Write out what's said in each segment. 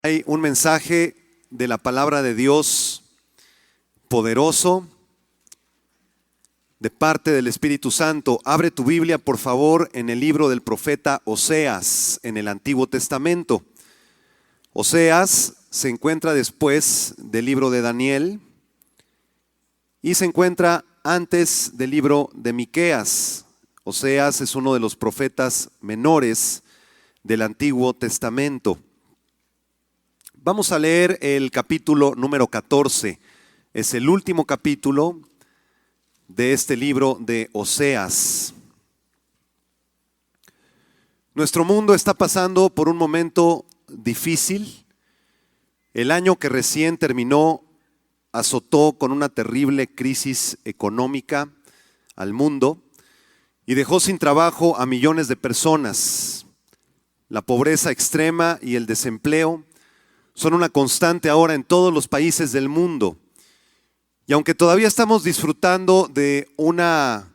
Hay un mensaje de la palabra de Dios poderoso de parte del Espíritu Santo. Abre tu Biblia, por favor, en el libro del profeta Oseas, en el Antiguo Testamento. Oseas se encuentra después del libro de Daniel y se encuentra antes del libro de Miqueas. Oseas es uno de los profetas menores del Antiguo Testamento. Vamos a leer el capítulo número 14. Es el último capítulo de este libro de Oseas. Nuestro mundo está pasando por un momento difícil. El año que recién terminó azotó con una terrible crisis económica al mundo y dejó sin trabajo a millones de personas. La pobreza extrema y el desempleo son una constante ahora en todos los países del mundo. Y aunque todavía estamos disfrutando de una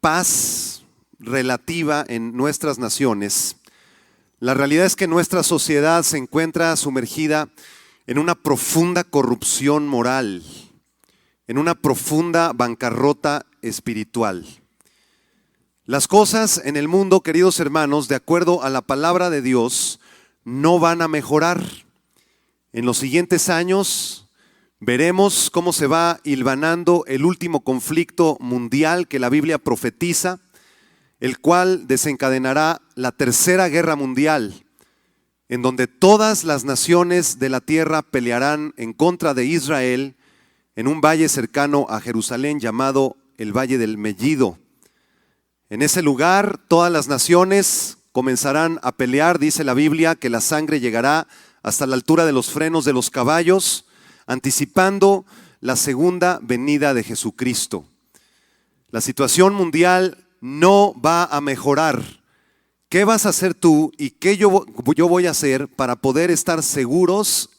paz relativa en nuestras naciones, la realidad es que nuestra sociedad se encuentra sumergida en una profunda corrupción moral, en una profunda bancarrota espiritual. Las cosas en el mundo, queridos hermanos, de acuerdo a la palabra de Dios, no van a mejorar. En los siguientes años veremos cómo se va hilvanando el último conflicto mundial que la Biblia profetiza, el cual desencadenará la Tercera Guerra Mundial, en donde todas las naciones de la tierra pelearán en contra de Israel en un valle cercano a Jerusalén llamado el Valle del Megiddo. En ese lugar todas las naciones comenzarán a pelear. Dice la Biblia que la sangre llegará hasta la altura de los frenos de los caballos, anticipando la segunda venida de Jesucristo. La situación mundial no va a mejorar. ¿Qué vas a hacer tú y qué yo voy a hacer para poder estar seguros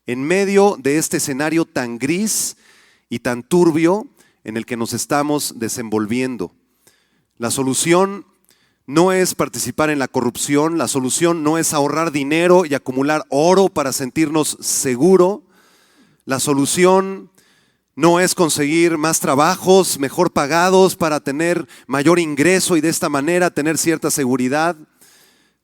en medio de este escenario tan gris y tan turbio en el que nos estamos desenvolviendo? La solución no es participar en la corrupción, la solución no es ahorrar dinero y acumular oro para sentirnos seguros. La solución no es conseguir más trabajos mejor pagados para tener mayor ingreso y de esta manera tener cierta seguridad.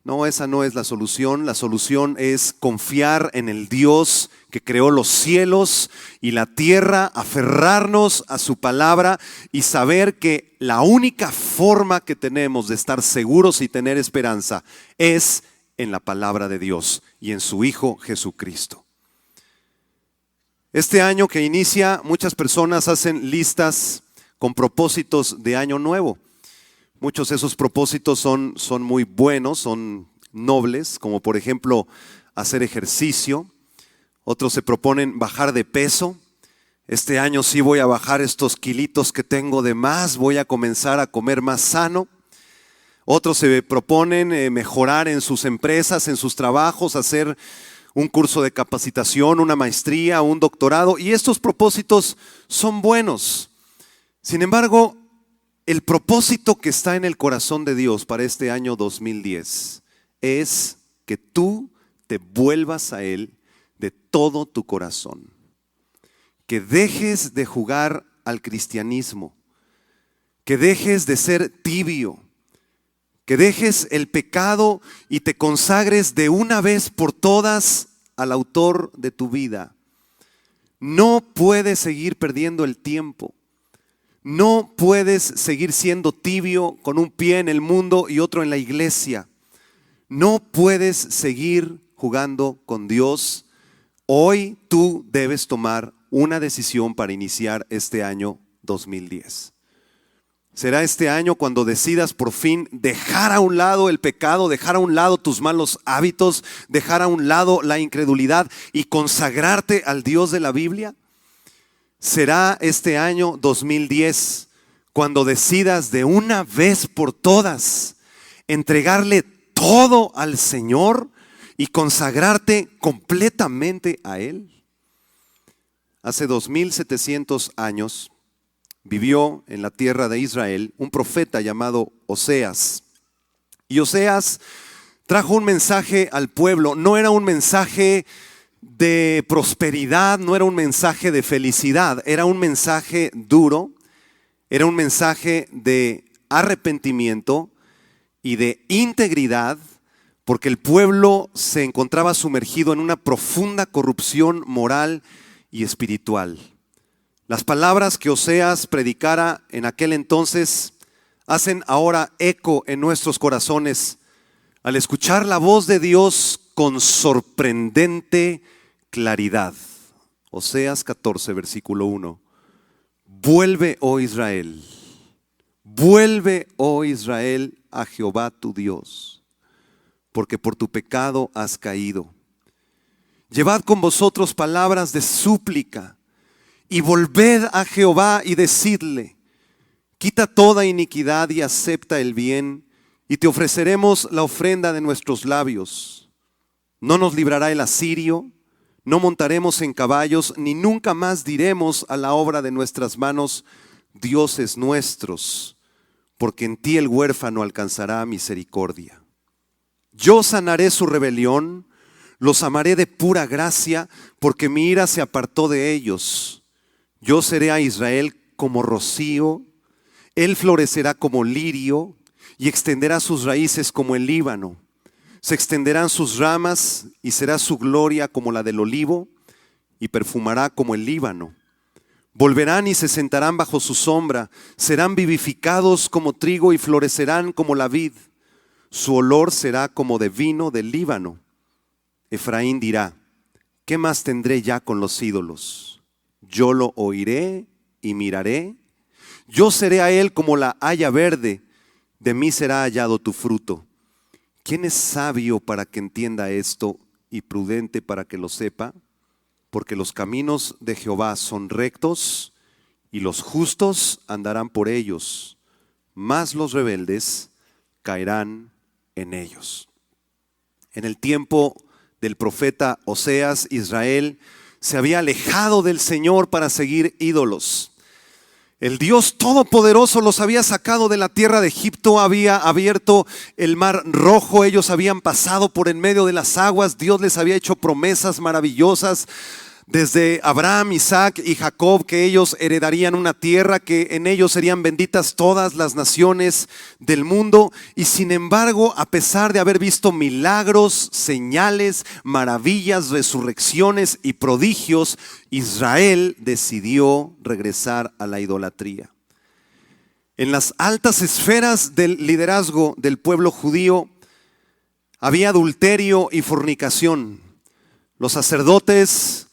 No, esa no es la solución. La solución es confiar en el Dios que creó los cielos y la tierra, aferrarnos a su palabra y saber que la única forma que tenemos de estar seguros y tener esperanza es en la palabra de Dios y en su Hijo Jesucristo. Este año que inicia, muchas personas hacen listas con propósitos de año nuevo. Muchos de esos propósitos son muy buenos, son nobles, como por ejemplo hacer ejercicio. Otros se proponen bajar de peso. Este año sí voy a bajar estos kilitos que tengo de más, voy a comenzar a comer más sano. Otros se proponen mejorar en sus empresas, en sus trabajos, hacer un curso de capacitación, una maestría, un doctorado, y estos propósitos son buenos. Sin embargo, el propósito que está en el corazón de Dios para este año 2010 es que tú te vuelvas a Él de todo tu corazón, que dejes de jugar al cristianismo, que dejes de ser tibio, que dejes el pecado y te consagres de una vez por todas al autor de tu vida. No puedes seguir perdiendo el tiempo. No puedes seguir siendo tibio con un pie en el mundo y otro en la iglesia. No puedes seguir jugando con Dios. Hoy tú debes tomar una decisión para iniciar este año 2010. Será este año cuando decidas por fin dejar a un lado el pecado, dejar a un lado tus malos hábitos, dejar a un lado la incredulidad y consagrarte al Dios de la Biblia. Será este año 2010 cuando decidas de una vez por todas entregarle todo al Señor y consagrarte completamente a Él. Hace 2700 años vivió en la tierra de Israel un profeta llamado Oseas. Y Oseas trajo un mensaje al pueblo. No era un mensaje de prosperidad, no era un mensaje de felicidad, era un mensaje duro, era un mensaje de arrepentimiento y de integridad, porque el pueblo se encontraba sumergido en una profunda corrupción moral y espiritual. Las palabras que Oseas predicara en aquel entonces hacen ahora eco en nuestros corazones al escuchar la voz de Dios con sorprendente claridad. Oseas 14, versículo 1. Vuelve, oh Israel, vuelve, oh Israel, a Jehová tu Dios, porque por tu pecado has caído. Llevad con vosotros palabras de súplica y volved a Jehová y decidle: quita toda iniquidad y acepta el bien, y te ofreceremos la ofrenda de nuestros labios. No nos librará el asirio, no montaremos en caballos, ni nunca más diremos a la obra de nuestras manos: dioses nuestros, porque en ti el huérfano alcanzará misericordia. Yo sanaré su rebelión, los amaré de pura gracia, porque mi ira se apartó de ellos. Yo seré a Israel como rocío, él florecerá como lirio y extenderá sus raíces como el Líbano. Se extenderán sus ramas y será su gloria como la del olivo y perfumará como el Líbano. Volverán y se sentarán bajo su sombra, serán vivificados como trigo y florecerán como la vid. Su olor será como de vino del Líbano. Efraín dirá: ¿qué más tendré ya con los ídolos? Yo lo oiré y miraré. Yo seré a él como la haya verde, de mí será hallado tu fruto. ¿Quién es sabio para que entienda esto y prudente para que lo sepa? Porque los caminos de Jehová son rectos y los justos andarán por ellos, mas los rebeldes caerán en ellos. En el tiempo del profeta Oseas, Israel se había alejado del Señor para seguir ídolos. El Dios Todopoderoso los había sacado de la tierra de Egipto, había abierto el mar rojo, ellos habían pasado por en medio de las aguas, Dios les había hecho promesas maravillosas desde Abraham, Isaac y Jacob, que ellos heredarían una tierra, que en ellos serían benditas todas las naciones del mundo. Y sin embargo, a pesar de haber visto milagros, señales, maravillas, resurrecciones y prodigios, Israel decidió regresar a la idolatría. En las altas esferas del liderazgo del pueblo judío había adulterio y fornicación. Los sacerdotes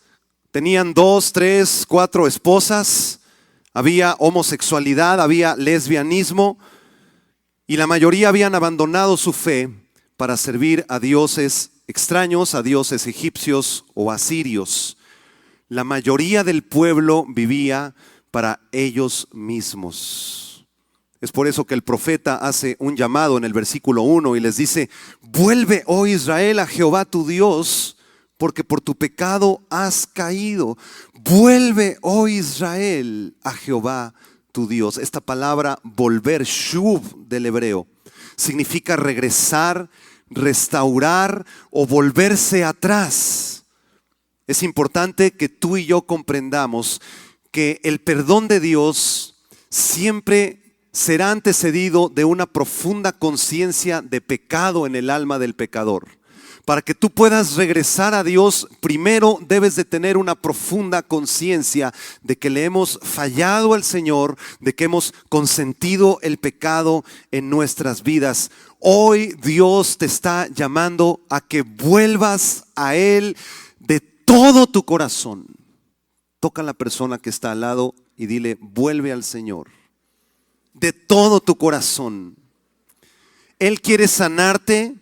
tenían 2, 3, 4 esposas, había homosexualidad, había lesbianismo, y la mayoría habían abandonado su fe para servir a dioses extraños, a dioses egipcios o asirios. La mayoría del pueblo vivía para ellos mismos. Es por eso que el profeta hace un llamado en el versículo 1 y les dice: vuelve, oh Israel, a Jehová tu Dios, porque por tu pecado has caído. Vuelve, oh Israel, a Jehová tu Dios. Esta palabra volver, shuv del hebreo, significa regresar, restaurar o volverse atrás. Es importante que tú y yo comprendamos que el perdón de Dios siempre será antecedido de una profunda conciencia de pecado en el alma del pecador. Para que tú puedas regresar a Dios, primero debes de tener una profunda conciencia de que le hemos fallado al Señor, de que hemos consentido el pecado en nuestras vidas. Hoy Dios te está llamando a que vuelvas a Él de todo tu corazón. Toca a la persona que está al lado y dile: vuelve al Señor de todo tu corazón. Él quiere sanarte.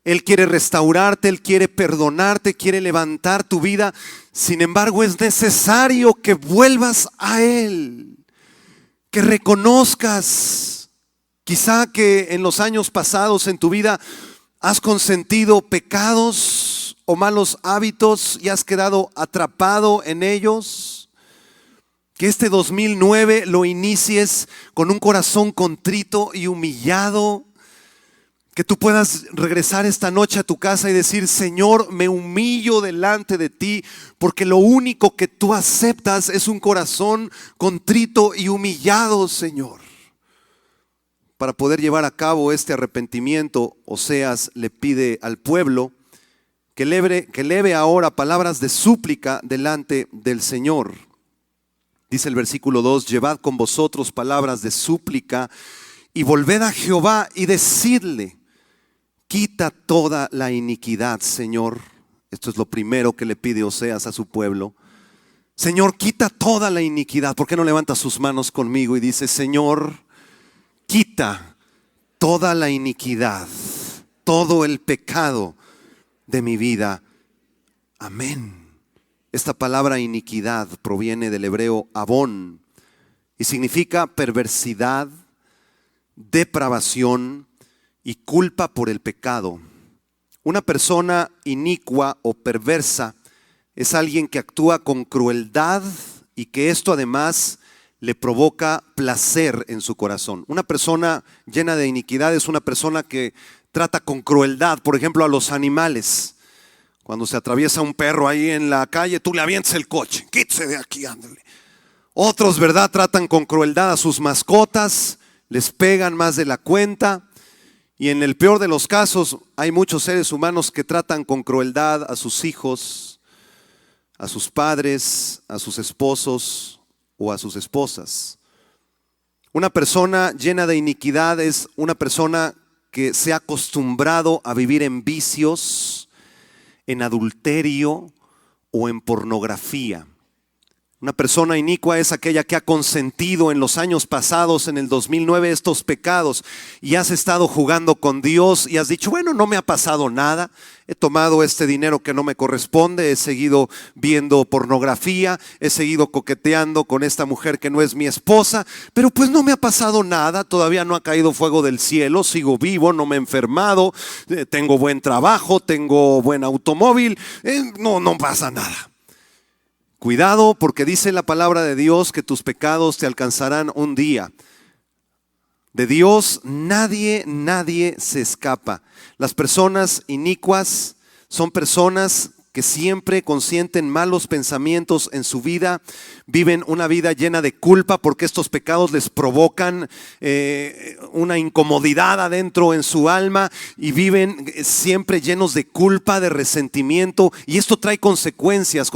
Él quiere restaurarte, Él quiere perdonarte, quiere levantar tu vida. Sin embargo, es necesario que vuelvas a Él, que reconozcas quizá que en los años pasados en tu vida has consentido pecados o malos hábitos y has quedado atrapado en ellos. Que este 2009 lo inicies con un corazón contrito y humillado. Que tú puedas regresar esta noche a tu casa y decir: Señor, me humillo delante de ti, porque lo único que tú aceptas es un corazón contrito y humillado, Señor. Para poder llevar a cabo este arrepentimiento, Oseas le pide al pueblo que eleve ahora palabras de súplica delante del Señor. Dice el versículo 2: llevad con vosotros palabras de súplica y volved a Jehová y decidle: quita toda la iniquidad, Señor. Esto es lo primero que le pide Oseas a su pueblo. Señor, quita toda la iniquidad. ¿Por qué no levanta sus manos conmigo y dice: Señor, quita toda la iniquidad, todo el pecado de mi vida? Amén. Esta palabra iniquidad proviene del hebreo avón y significa perversidad, depravación y culpa por el pecado. Una persona inicua o perversa es alguien que actúa con crueldad y que esto además le provoca placer en su corazón. Una persona llena de iniquidad es una persona que trata con crueldad, por ejemplo, a los animales. Cuando se atraviesa un perro ahí en la calle, tú le avientas el coche: quítese de aquí, ándale. Otros, ¿verdad?, tratan con crueldad a sus mascotas, les pegan más de la cuenta. Y en el peor de los casos, hay muchos seres humanos que tratan con crueldad a sus hijos, a sus padres, a sus esposos o a sus esposas. Una persona llena de iniquidad es una persona que se ha acostumbrado a vivir en vicios, en adulterio o en pornografía. Una persona inicua es aquella que ha consentido en los años pasados, en el 2009, estos pecados, y has estado jugando con Dios y has dicho: bueno, no me ha pasado nada, he tomado este dinero que no me corresponde, he seguido viendo pornografía, he seguido coqueteando con esta mujer que no es mi esposa, pero pues no me ha pasado nada, todavía no ha caído fuego del cielo, sigo vivo, no me he enfermado, tengo buen trabajo, tengo buen automóvil, no pasa nada. Cuidado, porque dice la palabra de Dios que tus pecados te alcanzarán un día. De Dios nadie se escapa. Las personas inicuas son personas que siempre consienten malos pensamientos en su vida, viven una vida llena de culpa porque estos pecados les provocan una incomodidad adentro en su alma y viven siempre llenos de culpa, de resentimiento, y esto trae consecuencias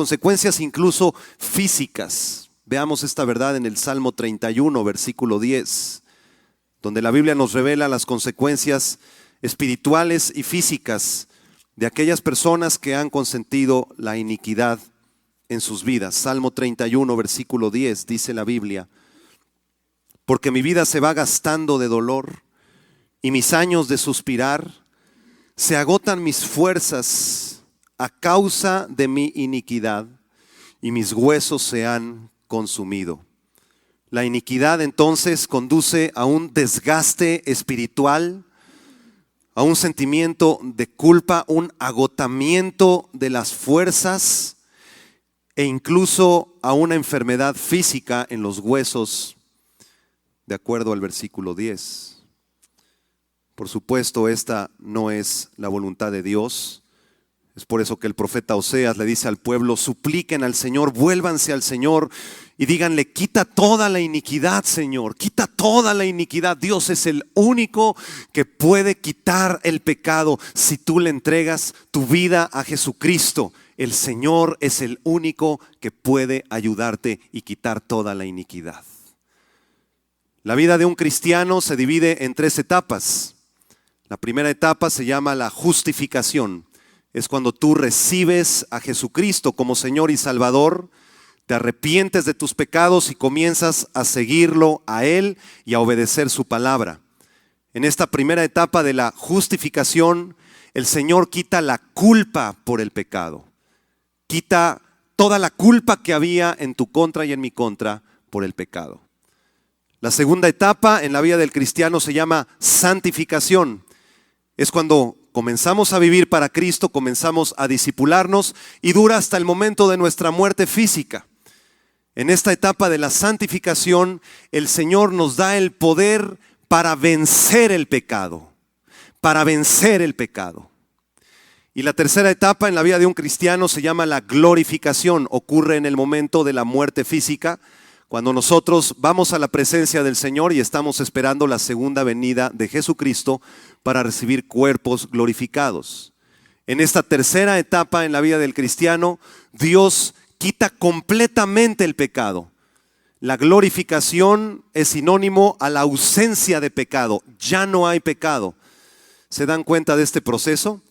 incluso físicas. Veamos esta verdad en el Salmo 31, versículo 10, donde la Biblia nos revela las consecuencias espirituales y físicas de aquellas personas que han consentido la iniquidad en sus vidas. Salmo 31, versículo 10, dice la Biblia: porque mi vida se va gastando de dolor y mis años de suspirar, se agotan mis fuerzas a causa de mi iniquidad y mis huesos se han consumido. La iniquidad entonces conduce a un desgaste espiritual, a un sentimiento de culpa, un agotamiento de las fuerzas e incluso a una enfermedad física en los huesos, de acuerdo al versículo 10. Por supuesto, esta no es la voluntad de Dios. Es por eso que el profeta Oseas le dice al pueblo: supliquen al Señor, vuélvanse al Señor y díganle: quita toda la iniquidad, Señor, quita toda la iniquidad. Dios es el único que puede quitar el pecado. Si tú le entregas tu vida a Jesucristo, el Señor es el único que puede ayudarte y quitar toda la iniquidad. La vida de un cristiano se divide en 3 etapas. La primera etapa se llama la justificación. Es cuando tú recibes a Jesucristo como Señor y Salvador, te arrepientes de tus pecados y comienzas a seguirlo a Él y a obedecer su palabra. En esta primera etapa de la justificación, el Señor quita la culpa por el pecado. Quita toda la culpa que había en tu contra y en mi contra por el pecado. La segunda etapa en la vida del cristiano se llama santificación. Es cuando comenzamos a vivir para Cristo, comenzamos a discipularnos y dura hasta el momento de nuestra muerte física. En esta etapa de la santificación, el Señor nos da el poder para vencer el pecado, para vencer el pecado. Y la tercera etapa en la vida de un cristiano se llama la glorificación. Ocurre en el momento de la muerte física, cuando nosotros vamos a la presencia del Señor y estamos esperando la segunda venida de Jesucristo para recibir cuerpos glorificados. En esta tercera etapa en la vida del cristiano, Dios quita completamente el pecado. La glorificación es sinónimo a la ausencia de pecado. Ya no hay pecado. ¿Se dan cuenta de este proceso?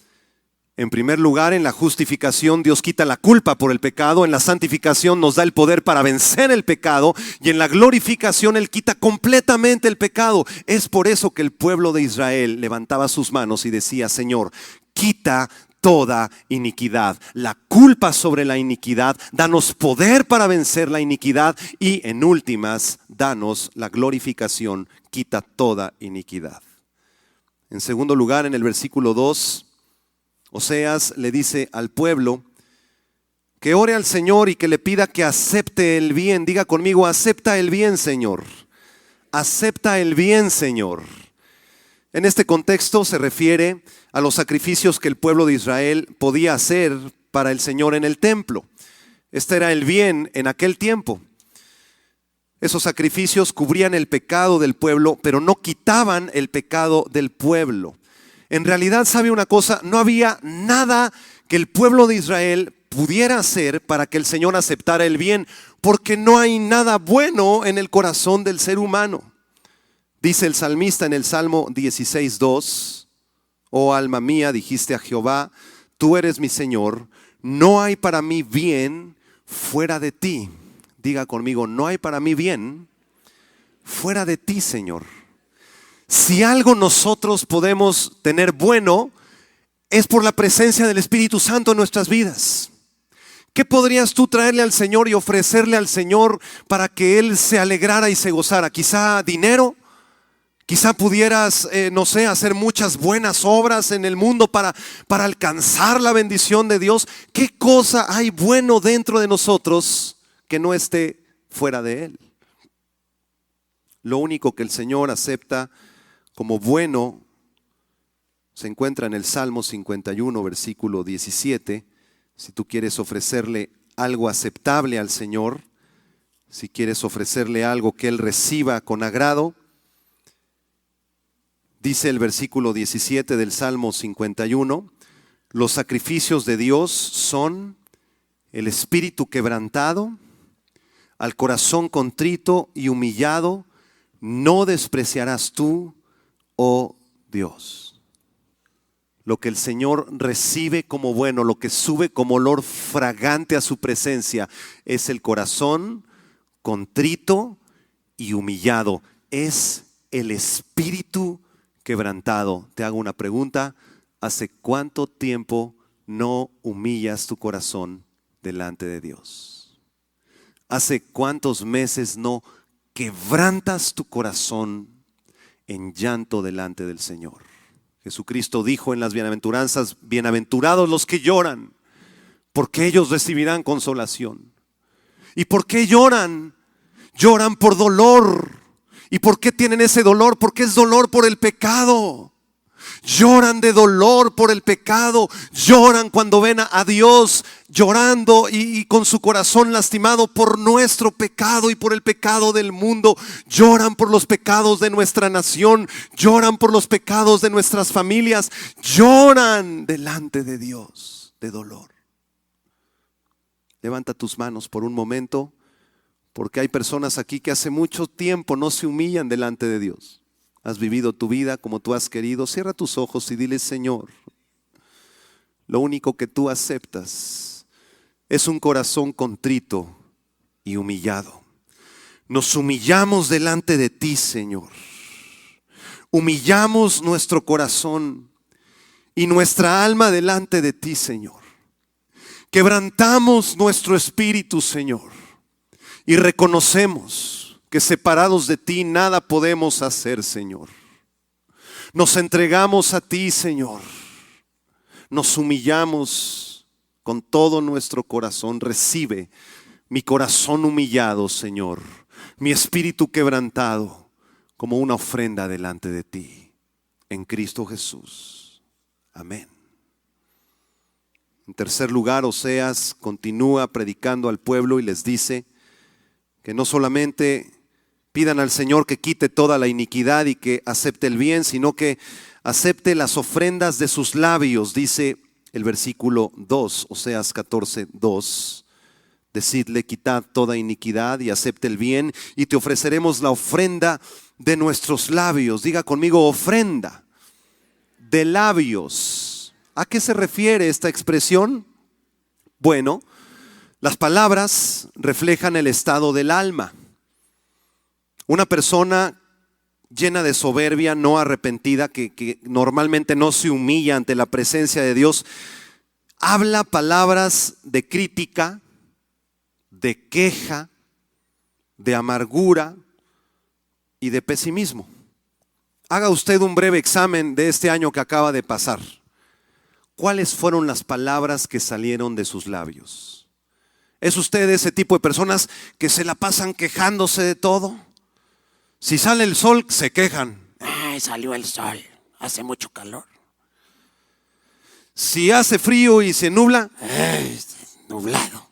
En primer lugar, en la justificación Dios quita la culpa por el pecado, en la santificación nos da el poder para vencer el pecado y en la glorificación Él quita completamente el pecado. Es por eso que el pueblo de Israel levantaba sus manos y decía: Señor, quita toda iniquidad, la culpa sobre la iniquidad, danos poder para vencer la iniquidad y en últimas, danos la glorificación, quita toda iniquidad. En segundo lugar, en el versículo 2, Oseas le dice al pueblo que ore al Señor y que le pida que acepte el bien. Diga conmigo: acepta el bien, Señor. Acepta el bien, Señor. En este contexto se refiere a los sacrificios que el pueblo de Israel podía hacer para el Señor en el templo. Este era el bien en aquel tiempo. Esos sacrificios cubrían el pecado del pueblo, pero no quitaban el pecado del pueblo. En realidad, ¿sabe una cosa? No había nada que el pueblo de Israel pudiera hacer para que el Señor aceptara el bien, porque no hay nada bueno en el corazón del ser humano. Dice el salmista en el Salmo 16:2, oh alma mía, dijiste a Jehová, tú eres mi Señor, no hay para mí bien fuera de ti. Diga conmigo: no hay para mí bien fuera de ti, Señor. Si algo nosotros podemos tener bueno, es por la presencia del Espíritu Santo en nuestras vidas. ¿Qué podrías tú traerle al Señor y ofrecerle al Señor para que Él se alegrara y se gozara? Quizá dinero, quizá pudieras, no sé, hacer muchas buenas obras en el mundo para alcanzar la bendición de Dios. ¿Qué cosa hay bueno dentro de nosotros que no esté fuera de Él? Lo único que el Señor acepta como bueno se encuentra en el Salmo 51, versículo 17. Si tú quieres ofrecerle algo aceptable al Señor, si quieres ofrecerle algo que Él reciba con agrado, dice el versículo 17 del Salmo 51, los sacrificios de Dios son el espíritu quebrantado, al corazón contrito y humillado, no despreciarás tú, oh Dios. Lo que el Señor recibe como bueno, lo que sube como olor fragante a su presencia, es el corazón contrito y humillado. Es el espíritu quebrantado. Te hago una pregunta: ¿hace cuánto tiempo no humillas tu corazón delante de Dios? ¿Hace cuántos meses no quebrantas tu corazón en llanto delante del Señor? Jesucristo dijo en las bienaventuranzas: bienaventurados los que lloran, porque ellos recibirán consolación. ¿Y por qué lloran? Lloran por dolor. ¿Y por qué tienen ese dolor? Porque es dolor por el pecado. Lloran de dolor por el pecado. Lloran cuando ven a Dios llorando y con su corazón lastimado por nuestro pecado y por el pecado del mundo. Lloran por los pecados de nuestra nación. Lloran por los pecados de nuestras familias. Lloran delante de Dios de dolor. Levanta tus manos por un momento, porque hay personas aquí que hace mucho tiempo no se humillan delante de Dios. Has vivido tu vida como tú has querido. Cierra tus ojos y dile: Señor, lo único que tú aceptas es un corazón contrito y humillado. Nos humillamos delante de ti, Señor. Humillamos nuestro corazón y nuestra alma delante de ti, Señor. Quebrantamos nuestro espíritu, Señor, y reconocemos que separados de ti nada podemos hacer, Señor. Nos entregamos a ti, Señor. Nos humillamos con todo nuestro corazón. Recibe mi corazón humillado, Señor, mi espíritu quebrantado, como una ofrenda delante de ti. en Cristo Jesús. Amén. En tercer lugar, Oseas continúa predicando al pueblo y les dice que no solamente pidan al Señor que quite toda la iniquidad y que acepte el bien, sino que acepte las ofrendas de sus labios. Dice el versículo 2, Oseas 14:2. Decidle, quitad toda iniquidad y acepte el bien, y te ofreceremos la ofrenda de nuestros labios. Diga conmigo, ofrenda de labios. ¿A qué se refiere esta expresión? Bueno, las palabras reflejan el estado del alma. Una persona llena de soberbia, no arrepentida, que normalmente no se humilla ante la presencia de Dios, habla palabras de crítica, de queja, de amargura y de pesimismo. Haga usted un breve examen de este año que acaba de pasar. ¿Cuáles fueron las palabras que salieron de sus labios? ¿Es usted ese tipo de personas que se la pasan quejándose de todo? Si sale el sol, se quejan. Ay, salió el sol, hace mucho calor. Si hace frío y se nubla, Nublado,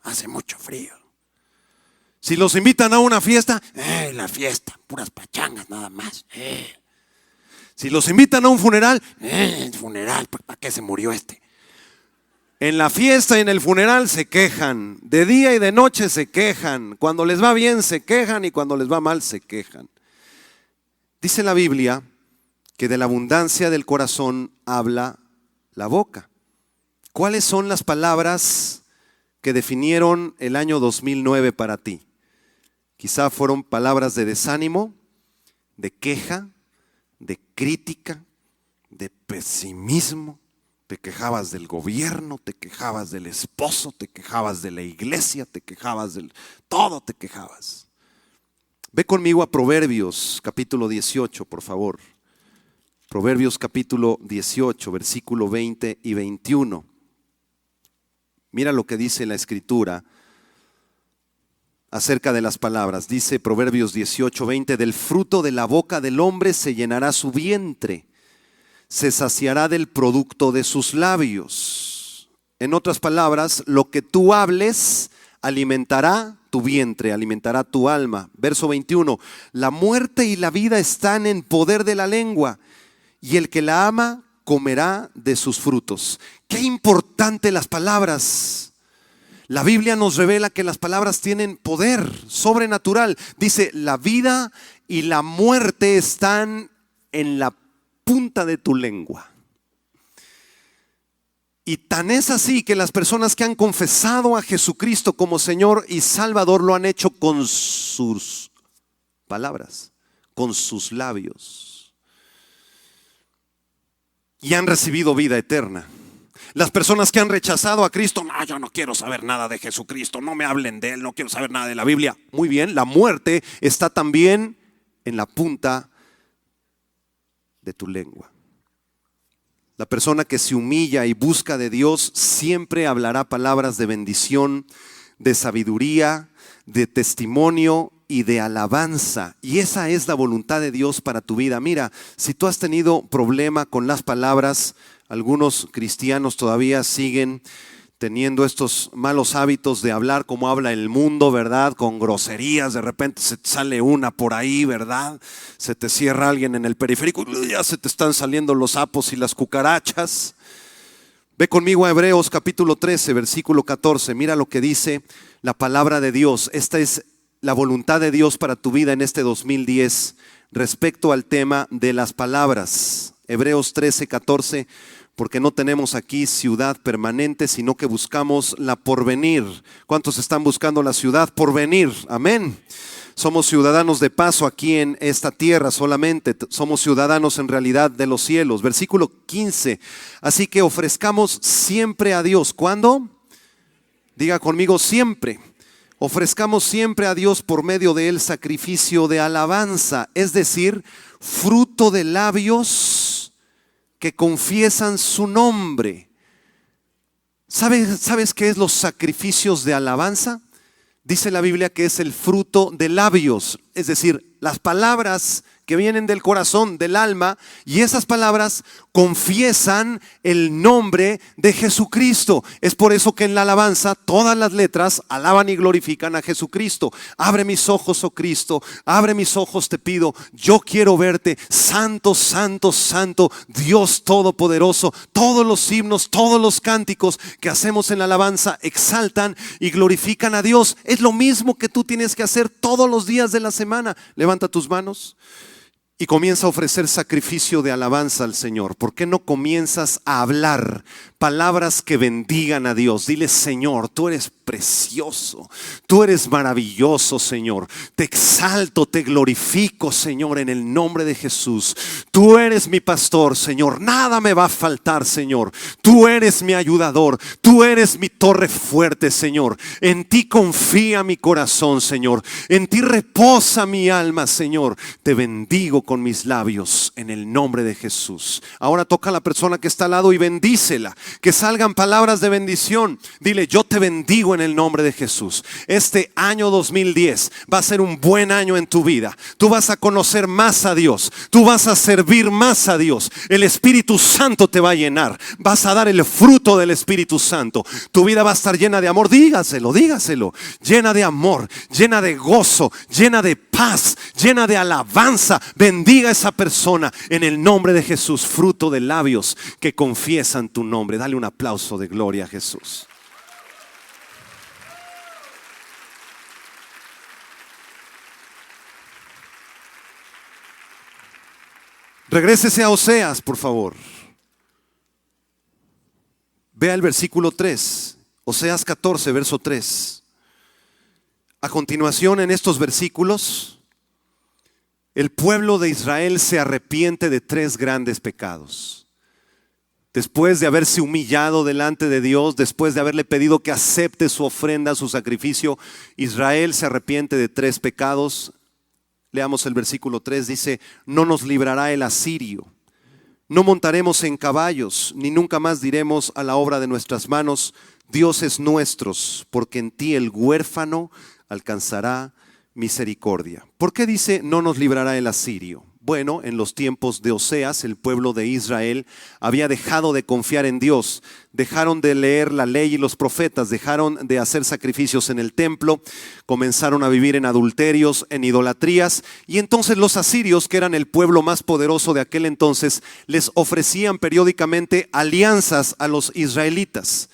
hace mucho frío. si los invitan a una fiesta, La fiesta, puras pachangas nada más. si los invitan a un funeral, El funeral, ¿para qué se murió este? en la fiesta y en el funeral se quejan. De día y de noche se quejan. Cuando les va bien se quejan y cuando les va mal se quejan. Dice la Biblia que de la abundancia del corazón habla la boca. ¿Cuáles son las palabras que definieron el año 2009 para ti? Quizá fueron palabras de desánimo, de queja, de crítica, de pesimismo. Te quejabas del gobierno, te quejabas del esposo, te quejabas de la iglesia, te quejabas del todo, te quejabas. Ve conmigo a Proverbios capítulo 18, por favor. Proverbios capítulo 18, versículo 20 y 21. Mira lo que dice la Escritura acerca de las palabras. Dice Proverbios 18, 20, del fruto de la boca del hombre se llenará su vientre, se saciará del producto de sus labios. En otras palabras, lo que tú hables alimentará tu vientre, alimentará tu alma. Verso 21, la muerte y la vida están en poder de la lengua, y el que la ama comerá de sus frutos. Qué importante las palabras. La Biblia nos revela que las palabras tienen poder sobrenatural. Dice, la vida y la muerte están en la punta de tu lengua. Y tan es así que las personas que han confesado a Jesucristo como Señor y Salvador lo han hecho con sus palabras, con sus labios. Y han recibido vida eterna. Las personas que han rechazado a Cristo, no, yo no quiero saber nada de Jesucristo, no me hablen de Él, no quiero saber nada de la Biblia. Muy bien, la muerte está también en la punta de tu lengua. La persona que se humilla y busca de Dios siempre hablará palabras de bendición, de sabiduría, de testimonio y de alabanza. Y esa es la voluntad de Dios para tu vida. Mira, si tú has tenido problema con las palabras, algunos cristianos todavía siguen teniendo estos malos hábitos de hablar como habla el mundo, ¿verdad? Con groserías, de repente se te sale una por ahí, ¿verdad? Se te cierra alguien en el periférico, ya se te están saliendo los sapos y las cucarachas. Ve conmigo a Hebreos capítulo 13, versículo 14. Mira lo que dice la palabra de Dios. Esta es la voluntad de Dios para tu vida en este 2010 respecto al tema de las palabras. Hebreos 13, 14. Porque no tenemos aquí ciudad permanente, sino que buscamos la porvenir. ¿Cuántos están buscando la ciudad porvenir? Amén. Somos ciudadanos de paso aquí en esta tierra solamente. Somos ciudadanos en realidad de los cielos. Versículo 15. Así que ofrezcamos siempre a Dios. ¿Cuándo? Diga conmigo, siempre. Ofrezcamos siempre a Dios por medio de él sacrificio de alabanza, es decir, fruto de labios que confiesan su nombre. ¿Sabes qué es los sacrificios de alabanza? Dice la Biblia que es el fruto de labios, es decir, las palabras que que vienen del corazón, del alma, y esas palabras confiesan el nombre de Jesucristo. Es por eso que en la alabanza todas las letras alaban y glorifican a Jesucristo. Abre mis ojos, oh Cristo, abre mis ojos, te pido, yo quiero verte. Santo, santo, santo, Dios todopoderoso. Todos los himnos, todos los cánticos que hacemos en la alabanza exaltan y glorifican a Dios. Es lo mismo que tú tienes que hacer todos los días de la semana. Levanta tus manos y comienza a ofrecer sacrificio de alabanza al Señor. ¿Por qué no comienzas a hablar palabras que bendigan a Dios? Dile: Señor, tú eres precioso, tú eres maravilloso, Señor. Te exalto, te glorifico, Señor, en el nombre de Jesús. Tú eres mi pastor, Señor. Nada me va a faltar, Señor. Tú eres mi ayudador. Tú eres mi torre fuerte, Señor. En ti confía mi corazón, Señor. En ti reposa mi alma, Señor. Te bendigo con mis labios en el nombre de Jesús. Ahora toca a la persona que está al lado y bendícela. Que salgan palabras de bendición. Dile: yo te bendigo en el nombre de Jesús. Este año 2010 va a ser un buen año en tu vida. Tú vas a conocer más a Dios. Tú vas a servir más a Dios. El Espíritu Santo te va a llenar. Vas a dar el fruto del Espíritu Santo. Tu vida va a estar llena de amor. Dígaselo, dígaselo. Llena de amor, llena de gozo, llena de paz, llena de alabanza. Bendiga a esa persona en el nombre de Jesús. Fruto de labios que confiesan tu nombre. Dale un aplauso de gloria a Jesús. Regrésese a Oseas, por favor. Vea el versículo 3. Oseas 14, verso 3. A continuación, en estos versículos, el pueblo de Israel se arrepiente de 3 grandes pecados. Después de haberse humillado delante de Dios, después de haberle pedido que acepte su ofrenda, su sacrificio, Israel se arrepiente de 3 pecados. Leamos el versículo 3, dice: no nos librará el asirio, no montaremos en caballos, ni nunca más diremos a la obra de nuestras manos: dioses nuestros, porque en ti el huérfano alcanzará misericordia. ¿Por qué dice no nos librará el asirio? Bueno, en los tiempos de Oseas, el pueblo de Israel había dejado de confiar en Dios. Dejaron de leer la ley y los profetas, dejaron de hacer sacrificios en el templo, comenzaron a vivir en adulterios, en idolatrías, y entonces los asirios, que eran el pueblo más poderoso de aquel entonces, les ofrecían periódicamente alianzas a los israelitas.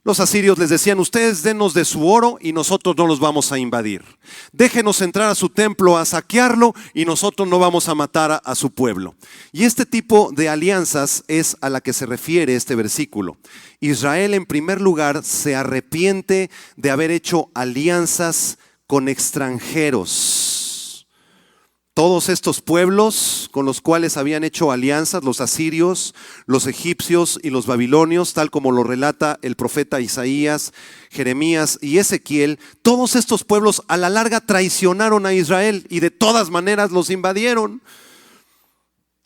Los asirios les decían: ustedes denos de su oro y nosotros no los vamos a invadir. Déjenos entrar a su templo a saquearlo y nosotros no vamos a matar a su pueblo. Y este tipo de alianzas es a la que se refiere este versículo. Israel, en primer lugar, se arrepiente de haber hecho alianzas con extranjeros. Todos estos pueblos con los cuales habían hecho alianzas, los asirios, los egipcios y los babilonios, tal como lo relata el profeta Isaías, Jeremías y Ezequiel, todos estos pueblos a la larga traicionaron a Israel y de todas maneras los invadieron.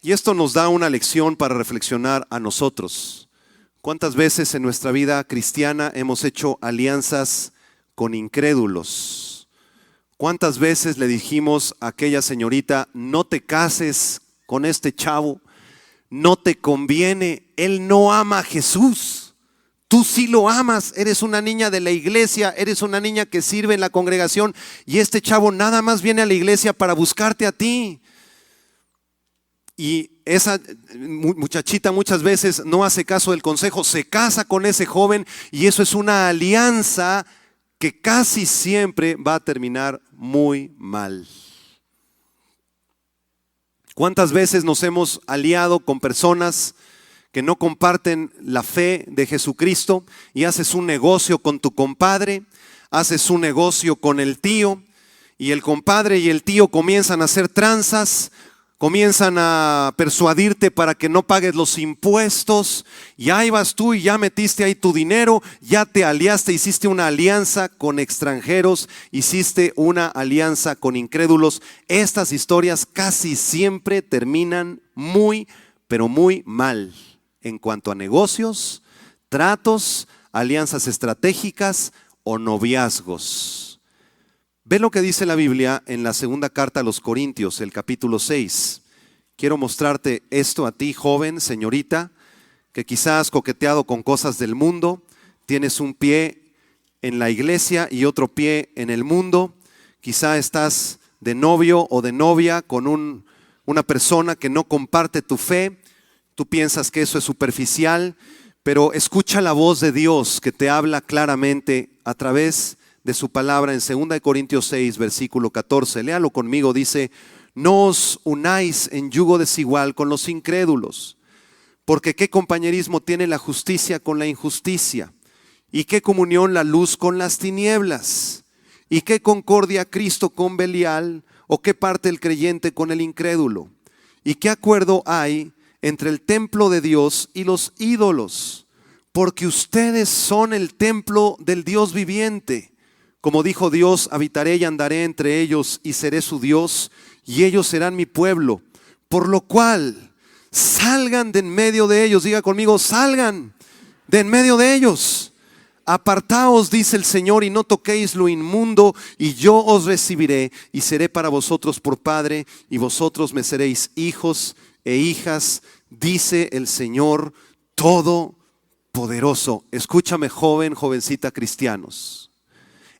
Y esto nos da una lección para reflexionar a nosotros. ¿Cuántas veces en nuestra vida cristiana hemos hecho alianzas con incrédulos? ¿Cuántas veces le dijimos a aquella señorita: no te cases con este chavo, no te conviene, él no ama a Jesús, tú sí lo amas, eres una niña de la iglesia, eres una niña que sirve en la congregación y este chavo nada más viene a la iglesia para buscarte a ti? Y esa muchachita muchas veces no hace caso del consejo, se casa con ese joven y eso es una alianza que casi siempre va a terminar muy mal. ¿Cuántas veces nos hemos aliado con personas que no comparten la fe de Jesucristo y haces un negocio con tu compadre, haces un negocio con el tío y el compadre y el tío comienzan a hacer tranzas, comienzan a persuadirte para que no pagues los impuestos y ahí vas tú y ya metiste ahí tu dinero, ya te aliaste, hiciste una alianza con extranjeros, hiciste una alianza con incrédulos. Estas historias casi siempre terminan muy, pero muy mal en cuanto a negocios, tratos, alianzas estratégicas o noviazgos. Ve lo que dice la Biblia en la segunda carta a los Corintios, el capítulo 6. Quiero mostrarte esto a ti, joven, señorita, que quizás has coqueteado con cosas del mundo, tienes un pie en la iglesia y otro pie en el mundo, quizá estás de novio o de novia con una persona que no comparte tu fe, tú piensas que eso es superficial, pero escucha la voz de Dios que te habla claramente a través de su palabra en 2 Corintios 6, versículo 14. Léalo conmigo, dice: no os unáis en yugo desigual con los incrédulos, porque qué compañerismo tiene la justicia con la injusticia, y qué comunión la luz con las tinieblas, y qué concordia Cristo con Belial, o qué parte el creyente con el incrédulo, y qué acuerdo hay entre el templo de Dios y los ídolos, porque ustedes son el templo del Dios viviente. Como dijo Dios, habitaré y andaré entre ellos y seré su Dios, y ellos serán mi pueblo. Por lo cual, salgan de en medio de ellos. Diga conmigo, salgan de en medio de ellos. Apartaos, dice el Señor, y no toquéis lo inmundo, y yo os recibiré, y seré para vosotros por Padre, y vosotros me seréis hijos e hijas, dice el Señor Todopoderoso. Escúchame, joven, jovencita, cristianos.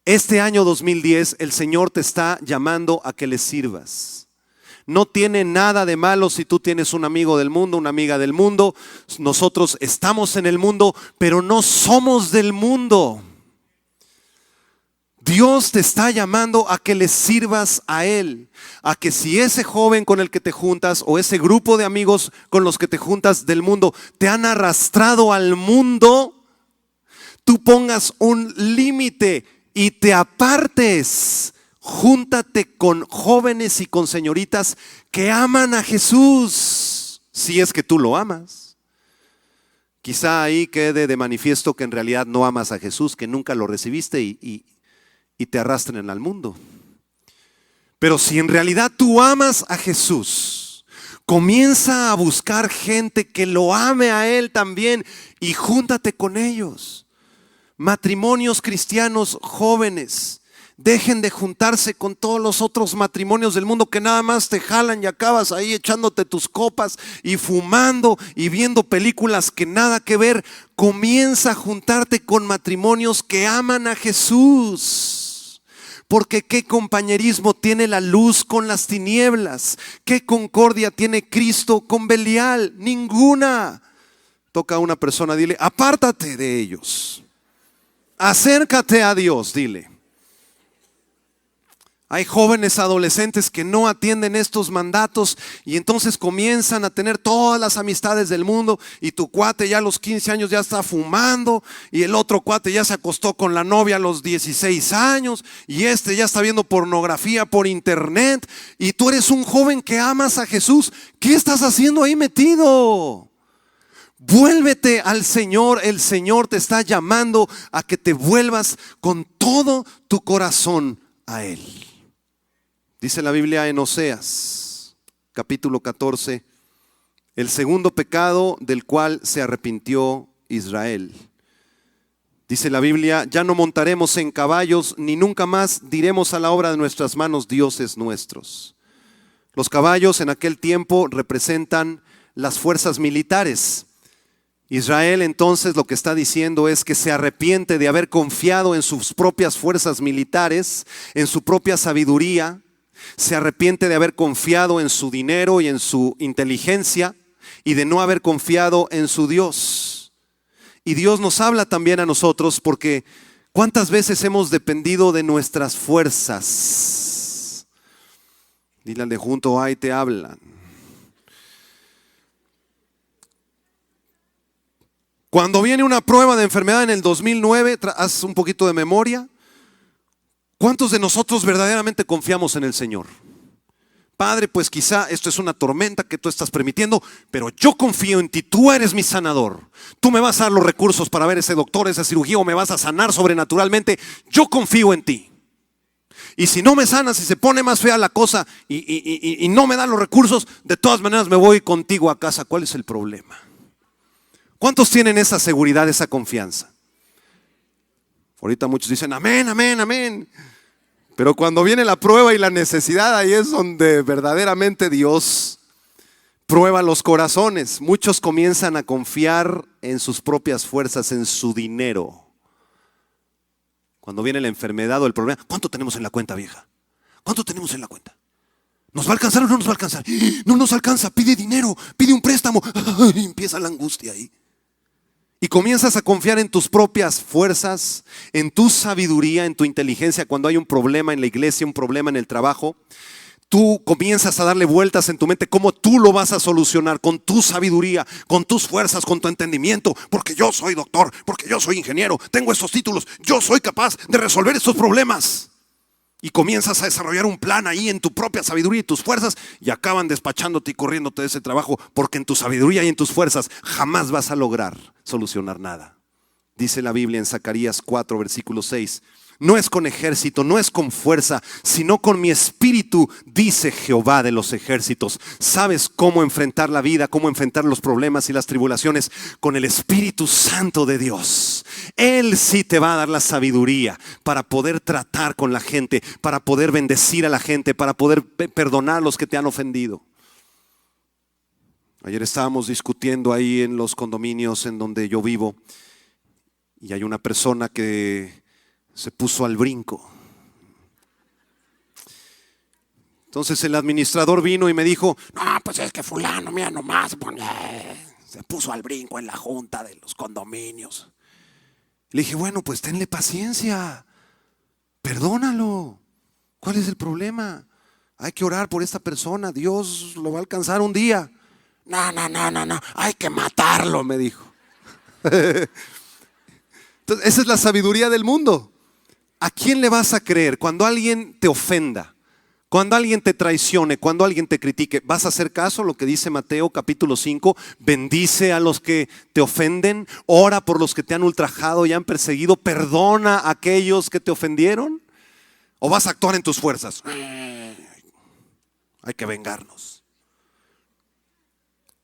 Este año 2010 el Señor te está llamando a que le sirvas. No tiene nada de malo si tú tienes un amigo del mundo, una amiga del mundo. Nosotros estamos en el mundo, pero no somos del mundo. Dios te está llamando a que le sirvas a Él, a que si ese joven con el que te juntas o ese grupo de amigos con los que te juntas del mundo te han arrastrado al mundo, tú pongas un límite y te apartes. Júntate con jóvenes y con señoritas que aman a Jesús, si es que tú lo amas. Quizá ahí quede de manifiesto que en realidad no amas a Jesús, que nunca lo recibiste y te arrastren al mundo. Pero si en realidad tú amas a Jesús, comienza a buscar gente que lo ame a Él también y júntate con ellos. Matrimonios cristianos jóvenes, dejen de juntarse con todos los otros matrimonios del mundo que nada más te jalan y acabas ahí echándote tus copas y fumando y viendo películas que nada que ver. Comienza a juntarte con matrimonios que aman a Jesús. Porque qué compañerismo tiene la luz con las tinieblas, qué concordia tiene Cristo con Belial, ninguna. Toca a una persona, dile: apártate de ellos. Acércate a Dios, dile. Hay jóvenes adolescentes que no atienden estos mandatos y entonces comienzan a tener todas las amistades del mundo, y tu cuate ya a los 15 años ya está fumando, y el otro cuate ya se acostó con la novia a los 16 años, y este ya está viendo pornografía por internet, y tú eres un joven que amas a Jesús. ¿Qué estás haciendo ahí metido? Vuélvete al Señor. El Señor te está llamando a que te vuelvas con todo tu corazón a Él. Dice la Biblia en Oseas, capítulo 14, el segundo pecado del cual se arrepintió Israel. Dice la Biblia: ya no montaremos en caballos, ni nunca más diremos a la obra de nuestras manos dioses nuestros. Los caballos en aquel tiempo representan las fuerzas militares. Israel entonces lo que está diciendo es que se arrepiente de haber confiado en sus propias fuerzas militares, en su propia sabiduría. Se arrepiente de haber confiado en su dinero y en su inteligencia y de no haber confiado en su Dios. Y Dios nos habla también a nosotros, porque ¿cuántas veces hemos dependido de nuestras fuerzas? Dile al de junto: ahí te hablan. Cuando viene una prueba de enfermedad en el 2009, haz un poquito de memoria. ¿Cuántos de nosotros verdaderamente confiamos en el Señor? Padre, pues quizá esto es una tormenta que tú estás permitiendo, pero yo confío en ti, tú eres mi sanador. Tú me vas a dar los recursos para ver ese doctor, esa cirugía, o me vas a sanar sobrenaturalmente. Yo confío en ti. Y si no me sanas, si se pone más fea la cosa y no me dan los recursos, de todas maneras me voy contigo a casa. ¿Cuál es el problema? ¿Cuántos tienen esa seguridad, esa confianza? Ahorita muchos dicen amén, amén, amén. Pero cuando viene la prueba y la necesidad, ahí es donde verdaderamente Dios prueba los corazones. Muchos comienzan a confiar en sus propias fuerzas, en su dinero. Cuando viene la enfermedad o el problema, ¿cuánto tenemos en la cuenta, vieja? ¿Cuánto tenemos en la cuenta? ¿Nos va a alcanzar o no nos va a alcanzar? No nos alcanza, pide dinero, pide un préstamo. Ay, empieza la angustia ahí. Y comienzas a confiar en tus propias fuerzas, en tu sabiduría, en tu inteligencia. Cuando hay un problema en la iglesia, un problema en el trabajo, tú comienzas a darle vueltas en tu mente cómo tú lo vas a solucionar con tu sabiduría, con tus fuerzas, con tu entendimiento. Porque yo soy doctor, porque yo soy ingeniero, tengo estos títulos, yo soy capaz de resolver estos problemas. Y comienzas a desarrollar un plan ahí en tu propia sabiduría y tus fuerzas, y acaban despachándote y corriéndote de ese trabajo, porque en tu sabiduría y en tus fuerzas jamás vas a lograr solucionar nada. Dice la Biblia en Zacarías 4, versículo 6. No es con ejército, no es con fuerza, sino con mi espíritu, dice Jehová de los ejércitos. ¿Sabes cómo enfrentar la vida, cómo enfrentar los problemas y las tribulaciones? Con el Espíritu Santo de Dios. Él sí te va a dar la sabiduría para poder tratar con la gente, para poder bendecir a la gente, para poder perdonar a los que te han ofendido. Ayer estábamos discutiendo ahí en los condominios en donde yo vivo, y hay una persona que se puso al brinco. Entonces el administrador vino y me dijo: No, pues es que fulano, mira nomás, se puso al brinco en la junta de los condominios. Le dije: bueno, pues tenle paciencia, perdónalo. ¿Cuál es el problema? Hay que orar por esta persona, Dios lo va a alcanzar un día. No, hay que matarlo, Me dijo. Entonces, esa es la sabiduría del mundo. ¿A quién le vas a creer cuando alguien te ofenda? Cuando alguien te traicione, cuando alguien te critique, ¿vas a hacer caso a lo que dice Mateo capítulo 5? Bendice a los que te ofenden, ora por los que te han ultrajado y han perseguido, perdona a aquellos que te ofendieron. ¿O vas a actuar en tus fuerzas? Hay que vengarnos.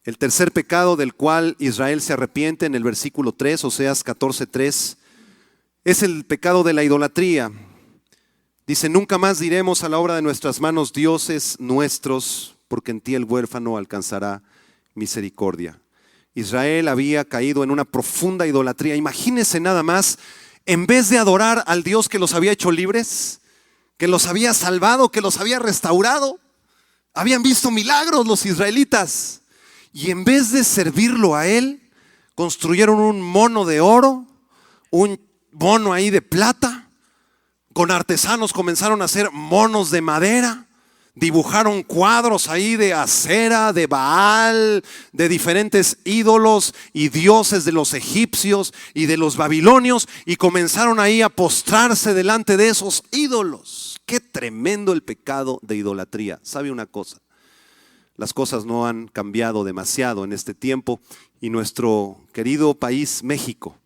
El tercer pecado del cual Israel se arrepiente en el versículo 3, Oseas 14:3, es el pecado de la idolatría. Dice: nunca más diremos a la obra de nuestras manos dioses nuestros, porque en ti el huérfano alcanzará misericordia. Israel había caído en una profunda idolatría. Imagínense nada más, en vez de adorar al Dios que los había hecho libres, que los había salvado, que los había restaurado, habían visto milagros los israelitas, y en vez de servirlo a Él, construyeron un mono de oro, un mono ahí de plata. Con artesanos comenzaron a hacer monos de madera, dibujaron cuadros ahí de Acera, de Baal, de diferentes ídolos y dioses de los egipcios y de los babilonios, y comenzaron ahí a postrarse delante de esos ídolos. Qué tremendo el pecado de idolatría. ¿Sabe una cosa? Las cosas no han cambiado demasiado en este tiempo, y nuestro querido país México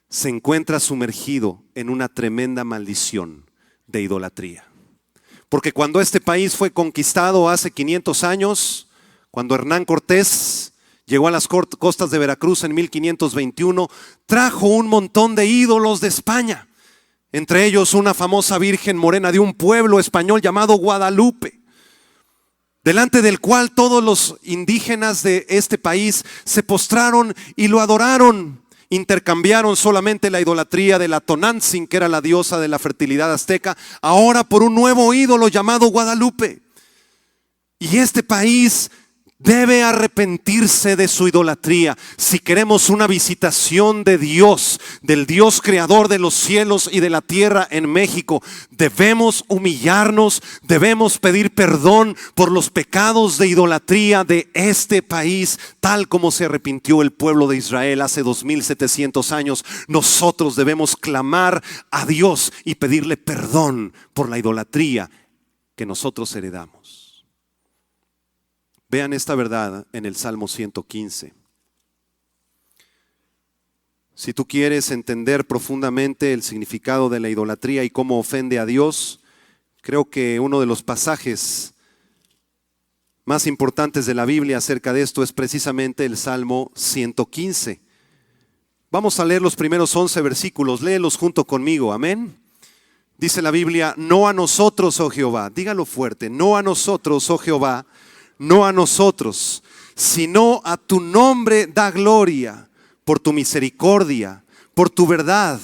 se encuentra sumergido en una tremenda maldición de idolatría. Porque cuando este país fue conquistado hace 500 años, cuando Hernán Cortés llegó a las costas de Veracruz en 1521, trajo un montón de ídolos de España, entre ellos una famosa virgen morena de un pueblo español llamado Guadalupe, delante del cual todos los indígenas de este país se postraron y lo adoraron. Intercambiaron solamente la idolatría de la Tonantzin, que era la diosa de la fertilidad azteca, ahora por un nuevo ídolo llamado Guadalupe. Y este país debe arrepentirse de su idolatría. Si queremos una visitación de Dios, del Dios creador de los cielos y de la tierra en México, debemos humillarnos, debemos pedir perdón por los pecados de idolatría de este país, tal como se arrepintió el pueblo de Israel hace 2700 años. Nosotros debemos clamar a Dios y pedirle perdón por la idolatría que nosotros heredamos. Vean esta verdad en el Salmo 115. Si tú quieres entender profundamente el significado de la idolatría y cómo ofende a Dios, creo que uno de los pasajes más importantes de la Biblia acerca de esto es precisamente el Salmo 115. Vamos a leer los primeros 11 versículos, léelos junto conmigo, amén. Dice la Biblia, no a nosotros, oh Jehová, dígalo fuerte, no a nosotros, oh Jehová, no a nosotros, sino a tu nombre da gloria, por tu misericordia, por tu verdad.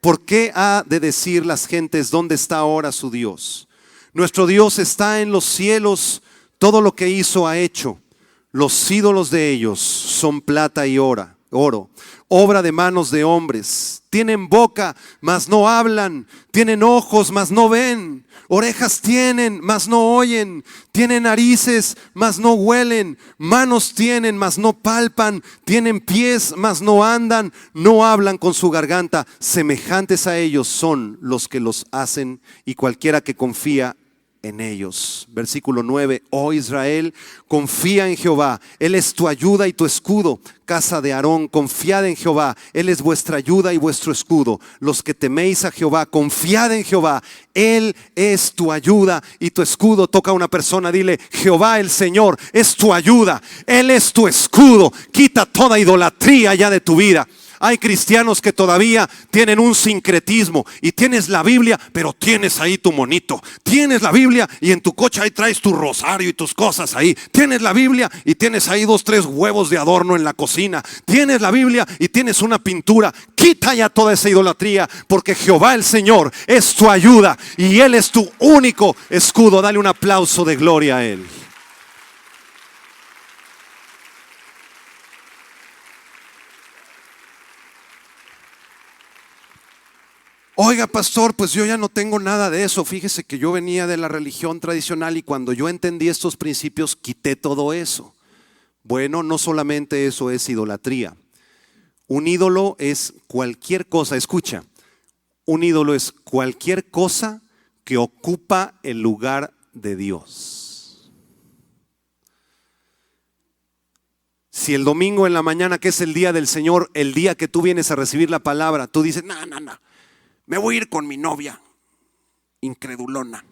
¿Por qué ha de decir las gentes dónde está ahora su Dios? Nuestro Dios está en los cielos, todo lo que hizo ha hecho. Los ídolos de ellos son plata y oro, obra de manos de hombres. Tienen boca, mas no hablan. Tienen ojos, mas no ven. Orejas tienen, mas no oyen. Tienen narices, mas no huelen. Manos tienen, mas no palpan. Tienen pies, mas no andan. No hablan con su garganta. Semejantes a ellos son los que los hacen, y cualquiera que confía en ellos. Versículo 9. Oh Israel, confía en Jehová, Él es tu ayuda y tu escudo. Casa de Aarón, confiad en Jehová, Él es vuestra ayuda y vuestro escudo. Los que teméis a Jehová, confiad en Jehová, Él es tu ayuda y tu escudo. Toca a una persona, dile: Jehová el Señor es tu ayuda, Él es tu escudo. Quita toda idolatría ya de tu vida. Hay cristianos que todavía tienen un sincretismo, y tienes la Biblia, pero tienes ahí tu monito. Tienes la Biblia y en tu coche ahí traes tu rosario y tus cosas ahí. Tienes la Biblia y tienes ahí 2, 3 huevos de adorno en la cocina. Tienes la Biblia y tienes una pintura. Quita ya toda esa idolatría, porque Jehová el Señor es tu ayuda y Él es tu único escudo. Dale un aplauso de gloria a Él. Oiga, pastor, pues yo ya no tengo nada de eso. Fíjese que yo venía de la religión tradicional y cuando yo entendí estos principios quité todo eso. Bueno, no solamente eso es idolatría. Un ídolo es cualquier cosa, escucha, un ídolo es cualquier cosa que ocupa el lugar de Dios. Si el domingo en la mañana, que es el día del Señor, el día que tú vienes a recibir la palabra, tú dices: no, me voy a ir con mi novia incredulona.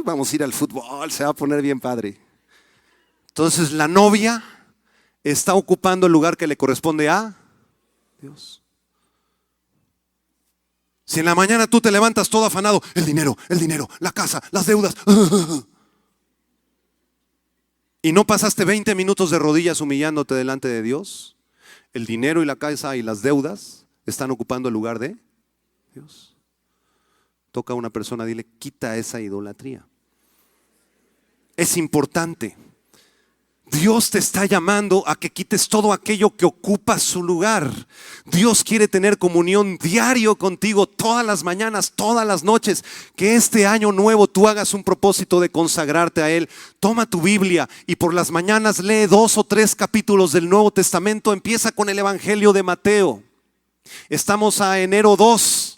Vamos a ir al fútbol, se va a poner bien padre. Entonces la novia está ocupando el lugar que le corresponde a Dios. Si en la mañana tú te levantas todo afanado, el dinero, la casa, las deudas, y no pasaste 20 minutos de rodillas humillándote delante de Dios, el dinero y la casa y las deudas están ocupando el lugar de Dios. Toca a una persona, dile: quita esa idolatría. Es importante. Dios te está llamando a que quites todo aquello que ocupa su lugar. Dios quiere tener comunión diario contigo, todas las mañanas, todas las noches. Que este año nuevo tú hagas un propósito de consagrarte a Él. Toma tu Biblia y por las mañanas lee 2 o 3 capítulos del Nuevo Testamento. Empieza con el Evangelio de Mateo. Estamos a enero 2.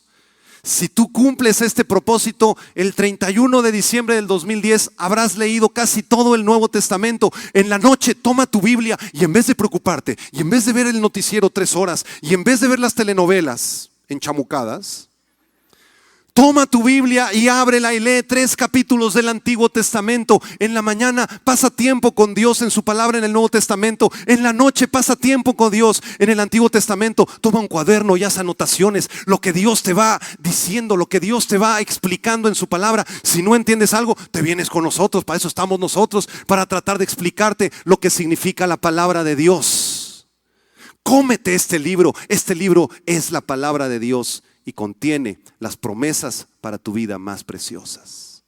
Si tú cumples este propósito, el 31 de diciembre del 2010 habrás leído casi todo el Nuevo Testamento. En la noche toma tu Biblia y en vez de preocuparte, y en vez de ver el noticiero 3 horas, y en vez de ver las telenovelas enchamucadas, toma tu Biblia y ábrela y lee 3 capítulos del Antiguo Testamento. En la mañana pasa tiempo con Dios en su palabra en el Nuevo Testamento. En la noche pasa tiempo con Dios en el Antiguo Testamento. Toma un cuaderno y haz anotaciones. Lo que Dios te va diciendo, lo que Dios te va explicando en su palabra. Si no entiendes algo, te vienes con nosotros. Para eso estamos nosotros, para tratar de explicarte lo que significa la palabra de Dios. Cómete este libro. Este libro es la palabra de Dios y contiene las promesas para tu vida más preciosas.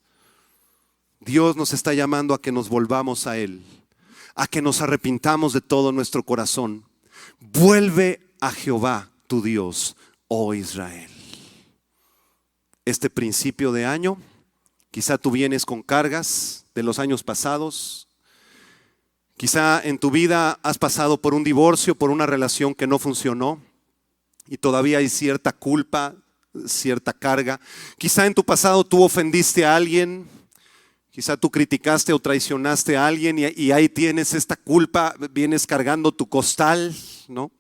Dios nos está llamando a que nos volvamos a Él, a que nos arrepintamos de todo nuestro corazón. Vuelve a Jehová tu Dios, oh Israel. Este principio de año, quizá tú vienes con cargas de los años pasados. Quizá en tu vida has pasado por un divorcio, por una relación que no funcionó. Y todavía hay cierta culpa, cierta carga. Quizá en tu pasado tú ofendiste a alguien. Quizá tú criticaste o traicionaste a alguien y ahí tienes esta culpa, vienes cargando tu costal, ¿no?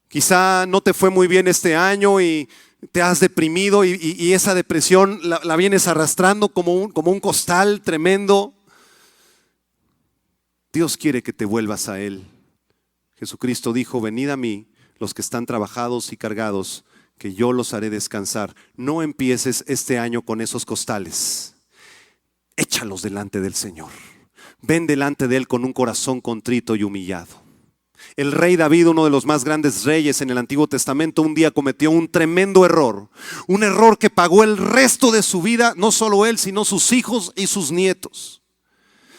Quizá no te fue muy bien este año y te has deprimido y esa depresión la vienes arrastrando como un costal tremendo. Dios quiere que te vuelvas a Él. Jesucristo dijo: venid a mí los que están trabajados y cargados, que yo los haré descansar. No empieces este año con esos costales. Échalos delante del Señor. Ven delante de Él con un corazón contrito y humillado. El rey David, uno de los más grandes reyes en el Antiguo Testamento, un día cometió un tremendo error. Un error que pagó el resto de su vida, no solo él, sino sus hijos y sus nietos.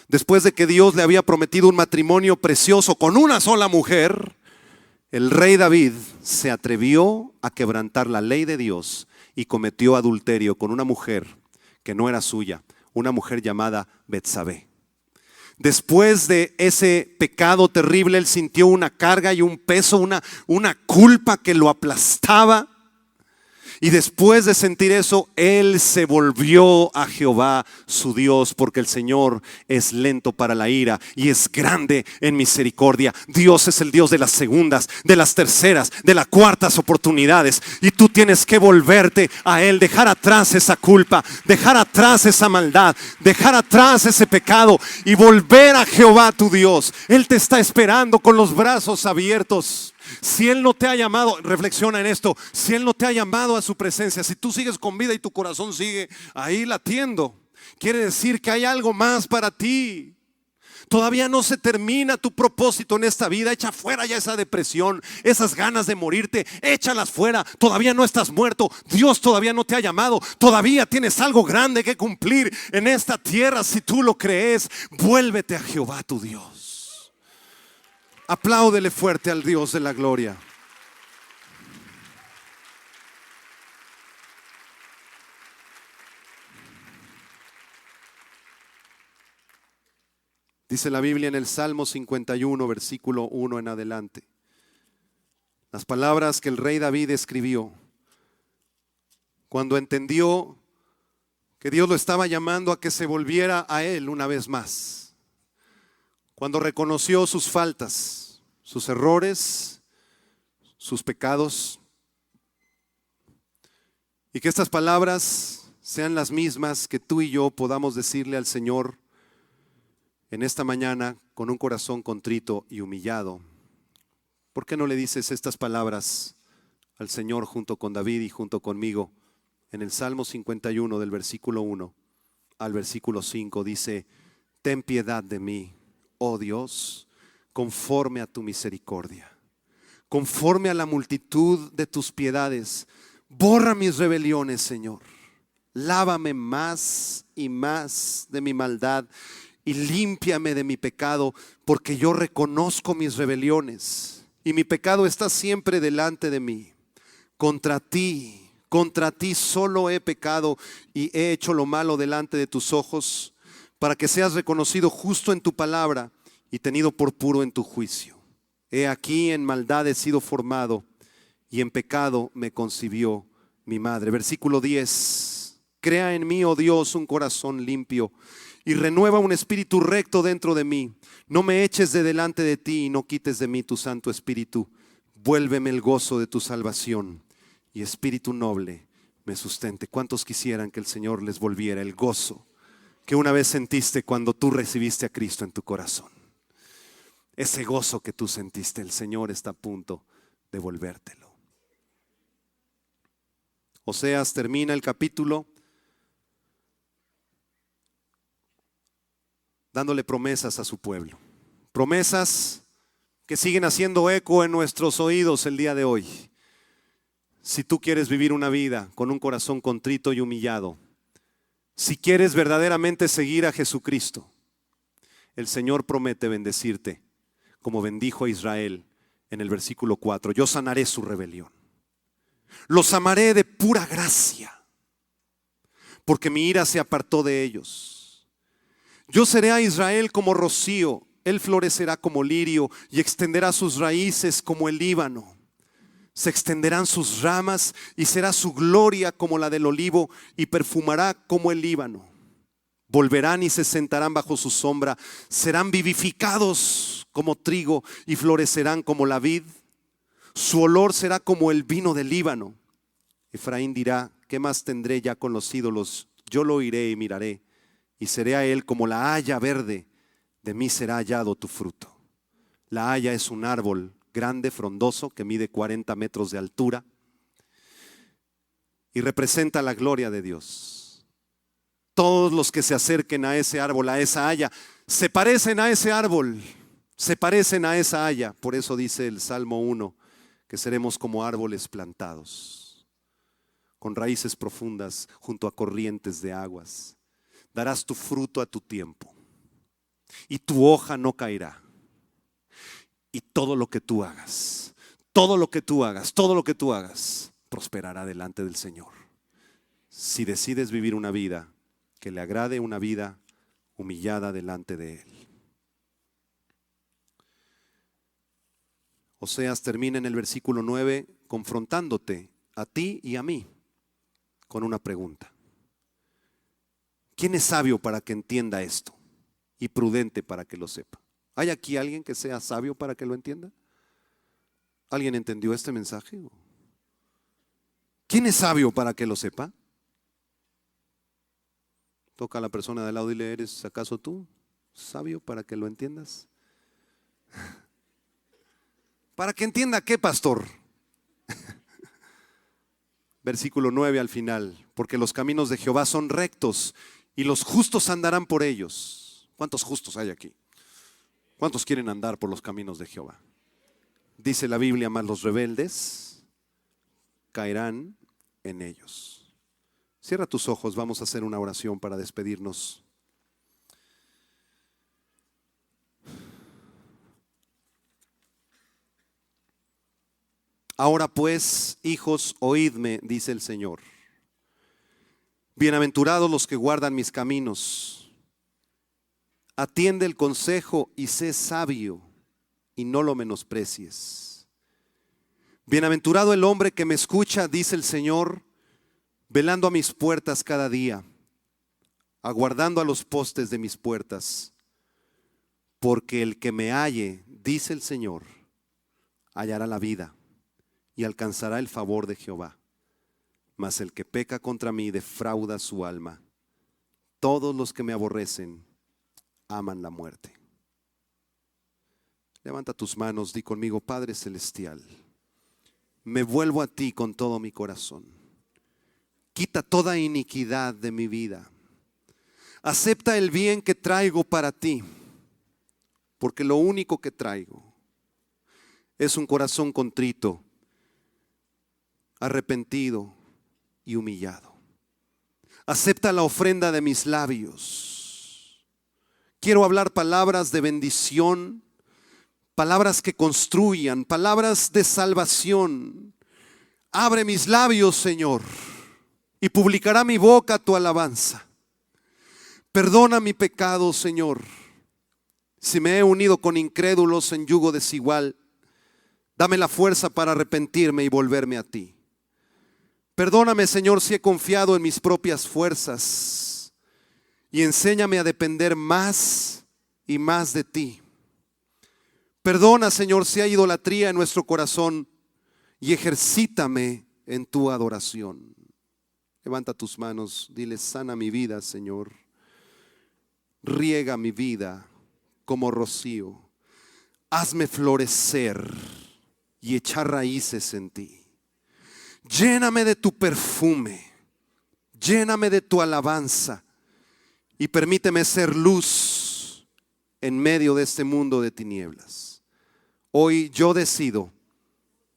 Después de que Dios le había prometido un matrimonio precioso con una sola mujer, el rey David se atrevió a quebrantar la ley de Dios y cometió adulterio con una mujer que no era suya, una mujer llamada Betsabé. Después de ese pecado terrible, él sintió una carga y un peso, una culpa que lo aplastaba. Y después de sentir eso, él se volvió a Jehová su Dios, porque el Señor es lento para la ira y es grande en misericordia. Dios es el Dios de las segundas, de las terceras, de las cuartas oportunidades. Y tú tienes que volverte a Él, dejar atrás esa culpa, dejar atrás esa maldad, dejar atrás ese pecado y volver a Jehová tu Dios. Él te está esperando con los brazos abiertos. Si Él no te ha llamado, reflexiona en esto, si Él no te ha llamado a su presencia, si tú sigues con vida y tu corazón sigue ahí latiendo, quiere decir que hay algo más para ti. Todavía no se termina tu propósito en esta vida. Echa fuera ya esa depresión, esas ganas de morirte, échalas fuera. Todavía no estás muerto, Dios todavía no te ha llamado. Todavía tienes algo grande que cumplir en esta tierra. Si tú lo crees, vuélvete a Jehová tu Dios. Apláudele fuerte al Dios de la gloria. Dice la Biblia en el Salmo 51, versículo 1 en adelante. Las palabras que el rey David escribió cuando entendió que Dios lo estaba llamando a que se volviera a Él una vez más. Cuando reconoció sus faltas, sus errores, sus pecados. Y que estas palabras sean las mismas que tú y yo podamos decirle al Señor en esta mañana con un corazón contrito y humillado. ¿Por qué no le dices estas palabras al Señor junto con David y junto conmigo? En el Salmo 51 del versículo 1 al versículo 5 dice: ten piedad de mí, oh Dios, conforme a tu misericordia, conforme a la multitud de tus piedades. Borra mis rebeliones, Señor. Lávame más y más de mi maldad y límpiame de mi pecado, porque yo reconozco mis rebeliones y mi pecado está siempre delante de mí. Contra ti solo he pecado y he hecho lo malo delante de tus ojos, para que seas reconocido justo en tu palabra y tenido por puro en tu juicio. He aquí, en maldad he sido formado y en pecado me concibió mi madre. Versículo 10. Crea en mí, oh Dios, un corazón limpio y renueva un espíritu recto dentro de mí. No me eches de delante de ti y no quites de mí tu Santo Espíritu. Vuélveme el gozo de tu salvación y espíritu noble me sustente. ¿Cuántos quisieran que el Señor les volviera el gozo que una vez sentiste cuando tú recibiste a Cristo en tu corazón? Ese gozo que tú sentiste, el Señor está a punto de volvértelo. Oseas termina el capítulo dándole promesas a su pueblo. Promesas que siguen haciendo eco en nuestros oídos el día de hoy. Si tú quieres vivir una vida con un corazón contrito y humillado, si quieres verdaderamente seguir a Jesucristo, el Señor promete bendecirte como bendijo a Israel en el versículo 4. Yo sanaré su rebelión. Los amaré de pura gracia, porque mi ira se apartó de ellos. Yo seré a Israel como rocío, él florecerá como lirio y extenderá sus raíces como el Líbano. Se extenderán sus ramas y será su gloria como la del olivo y perfumará como el Líbano. Volverán y se sentarán bajo su sombra, serán vivificados como trigo y florecerán como la vid. Su olor será como el vino del Líbano. Efraín dirá: ¿qué más tendré ya con los ídolos? Yo lo oiré y miraré, y seré a él como la haya verde. De mí será hallado tu fruto. La haya es un árbol grande, frondoso, que mide 40 metros de altura. y representa la gloria de Dios. Todos los que se acerquen a ese árbol, a esa haya, se parecen a ese árbol, se parecen a esa haya. Por eso dice el Salmo 1 que seremos como árboles plantados, con raíces profundas junto a corrientes de aguas. Darás tu fruto a tu tiempo y tu hoja no caerá. Y todo lo que tú hagas, todo lo que tú hagas, todo lo que tú hagas, prosperará delante del Señor. Si decides vivir una vida que le agrade, una vida humillada delante de Él. Oseas termina en el versículo 9 confrontándote a ti y a mí con una pregunta. ¿Quién es sabio para que entienda esto y prudente para que lo sepa? ¿Hay aquí alguien que sea sabio para que lo entienda? ¿Alguien entendió este mensaje? ¿Quién es sabio para que lo sepa? Toca a la persona de al lado y dile, ¿eres acaso tú sabio para que lo entiendas? ¿Para que entienda qué, pastor? Versículo 9 al final. Porque los caminos de Jehová son rectos y los justos andarán por ellos. ¿Cuántos justos hay aquí? ¿Cuántos quieren andar por los caminos de Jehová? Dice la Biblia, mas los rebeldes caerán en ellos. Cierra tus ojos, vamos a hacer una oración para despedirnos. Ahora pues, hijos, oídme, dice el Señor. Bienaventurados los que guardan mis caminos. Atiende el consejo y sé sabio, y no lo menosprecies. Bienaventurado el hombre que me escucha, dice el Señor, velando a mis puertas cada día, aguardando a los postes de mis puertas. Porque el que me halle, dice el Señor, hallará la vida y alcanzará el favor de Jehová. Mas el que peca contra mí defrauda su alma. Todos los que me aborrecen aman la muerte. Levanta tus manos, di conmigo, Padre Celestial, me vuelvo a ti con todo mi corazón. Quita toda iniquidad de mi vida. Acepta el bien que traigo para ti, porque lo único que traigo es un corazón contrito, arrepentido y humillado. Acepta la ofrenda de mis labios. Quiero hablar palabras de bendición, palabras que construyan, palabras de salvación. Abre mis labios, Señor, y publicará mi boca tu alabanza. Perdona mi pecado, Señor. Si me he unido con incrédulos en yugo desigual, dame la fuerza para arrepentirme y volverme a ti. Perdóname, Señor, si he confiado en mis propias fuerzas, y enséñame a depender más y más de ti. Perdona, Señor, si hay idolatría en nuestro corazón, y ejercítame en tu adoración. Levanta tus manos, dile, sana mi vida, Señor. Riega mi vida como rocío. Hazme florecer y echar raíces en ti. Lléname de tu perfume, lléname de tu alabanza y permíteme ser luz en medio de este mundo de tinieblas. Hoy yo decido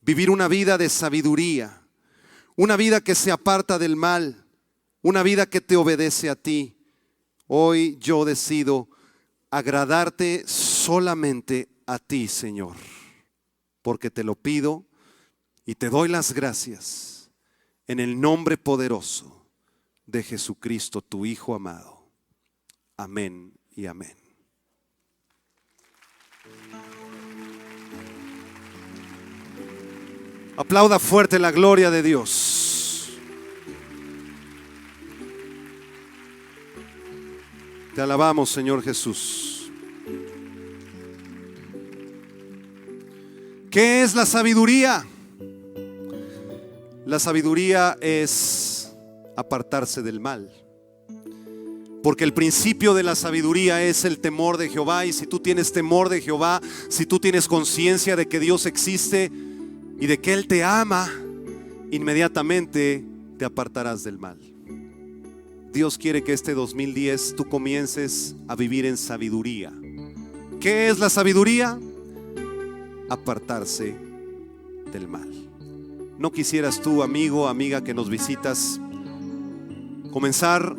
vivir una vida de sabiduría, una vida que se aparta del mal, una vida que te obedece a ti. Hoy yo decido agradarte solamente a ti, Señor, porque te lo pido y te doy las gracias en el nombre poderoso de Jesucristo, tu Hijo amado. Amén y amén. Aplauda fuerte la gloria de Dios. Te alabamos, Señor Jesús. ¿Qué es la sabiduría? La sabiduría es apartarse del mal. Porque el principio de la sabiduría es el temor de Jehová. Y si tú tienes temor de Jehová, si tú tienes conciencia de que Dios existe y de que Él te ama, inmediatamente te apartarás del mal. Dios quiere que este 2010 tú comiences a vivir en sabiduría. ¿Qué es la sabiduría? Apartarse del mal. ¿No quisieras tú, amigo, amiga que nos visitas, comenzar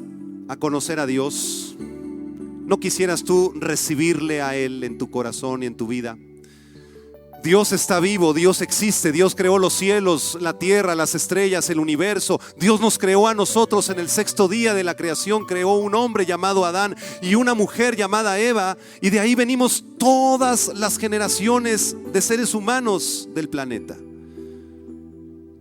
a conocer a Dios? ¿No quisieras tú recibirle a Él en tu corazón y en tu vida? Dios está vivo, Dios existe, Dios creó los cielos, la tierra, las estrellas, el universo. Dios nos creó a nosotros en el sexto día de la creación, creó un hombre llamado Adán y una mujer llamada Eva, y de ahí venimos todas las generaciones de seres humanos del planeta.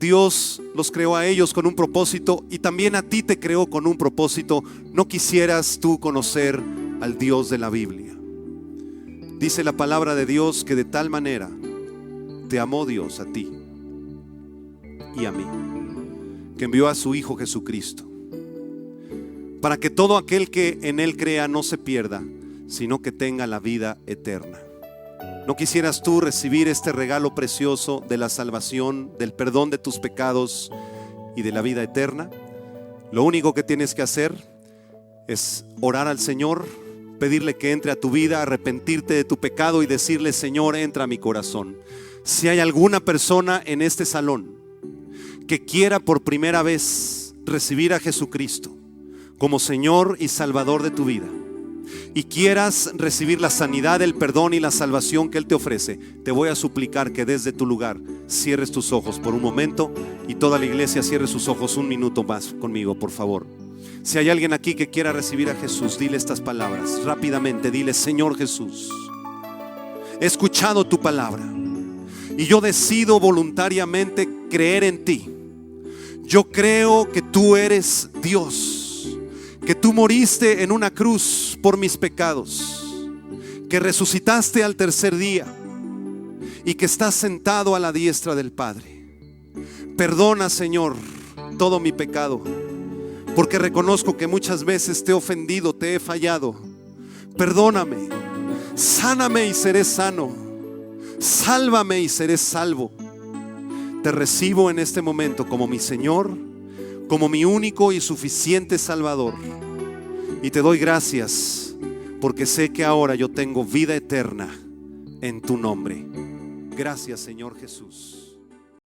Dios los creó a ellos con un propósito y también a ti te creó con un propósito. ¿No quisieras tú conocer al Dios de la Biblia? Dice la palabra de Dios que de tal manera te amó Dios a ti y a mí, que envió a su Hijo Jesucristo, para que todo aquel que en Él crea no se pierda, sino que tenga la vida eterna. ¿No quisieras tú recibir este regalo precioso de la salvación, del perdón de tus pecados y de la vida eterna? Lo único que tienes que hacer es orar al Señor, pedirle que entre a tu vida, arrepentirte de tu pecado y decirle: Señor, entra a mi corazón. Si hay alguna persona en este salón que quiera por primera vez recibir a Jesucristo como Señor y Salvador de tu vida, y quieras recibir la sanidad, el perdón y la salvación que Él te ofrece, te voy a suplicar que desde tu lugar cierres tus ojos por un momento, y toda la iglesia cierre sus ojos un minuto más conmigo, por favor. Si hay alguien aquí que quiera recibir a Jesús, dile estas palabras rápidamente. Dile: Señor Jesús, he escuchado tu palabra y yo decido voluntariamente creer en ti. Yo creo que tú eres Dios, que tú moriste en una cruz por mis pecados, que resucitaste al tercer día y que estás sentado a la diestra del Padre. Perdona, Señor, todo mi pecado, porque reconozco que muchas veces te he ofendido, te he fallado. Perdóname, sáname y seré sano, sálvame y seré salvo. Te recibo en este momento como mi Señor, como mi único y suficiente Salvador, y te doy gracias porque sé que ahora yo tengo vida eterna en tu nombre. Gracias, Señor Jesús.